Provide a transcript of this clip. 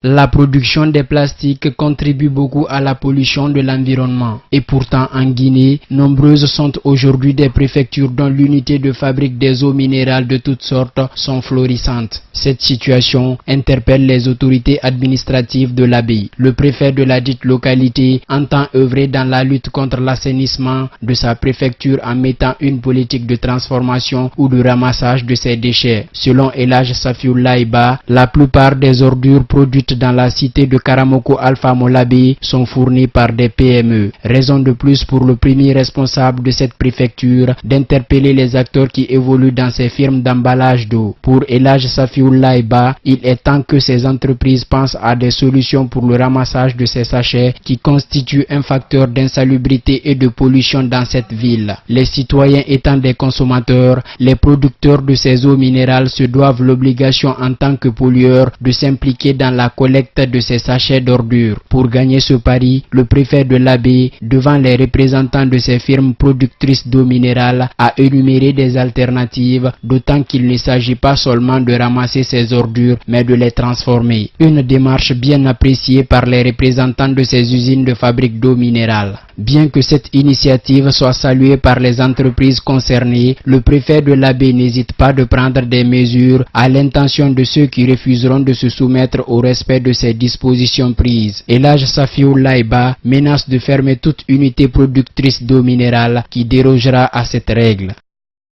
La production des plastiques contribue beaucoup à la pollution de l'environnement. Et pourtant, en Guinée, nombreuses sont aujourd'hui des préfectures dont l'unité de fabrique des eaux minérales de toutes sortes sont florissantes. Cette situation interpelle les autorités administratives de l'abbaye. Le préfet de la dite localité entend œuvrer dans la lutte contre l'assainissement de sa préfecture en mettant une politique de transformation ou de ramassage de ses déchets. Selon Elhadj Safiullahi Ba, la plupart des ordures produites dans la cité de Karamoko Alpha Molabe sont fournis par des PME. Raison de plus pour le premier responsable de cette préfecture d'interpeller les acteurs qui évoluent dans ces firmes d'emballage d'eau. Pour Elhadj Safiullahi Ba, il est temps que ces entreprises pensent à des solutions pour le ramassage de ces sachets qui constituent un facteur d'insalubrité et de pollution dans cette ville. Les citoyens étant des consommateurs, les producteurs de ces eaux minérales se doivent l'obligation en tant que pollueurs de s'impliquer dans la collecte de ces sachets d'ordures. Pour gagner ce pari, le préfet de l'abbaye, devant les représentants de ces firmes productrices d'eau minérale, a énuméré des alternatives, d'autant qu'il ne s'agit pas seulement de ramasser ces ordures, mais de les transformer. Une démarche bien appréciée par les représentants de ces usines de fabrique d'eau minérale. Bien que cette initiative soit saluée par les entreprises concernées, le préfet de l'abbaye n'hésite pas de prendre des mesures à l'intention de ceux qui refuseront de se soumettre au respect de ces dispositions prises. Elhadj Safiullahi Ba menace de fermer toute unité productrice d'eau minérale qui dérogera à cette règle.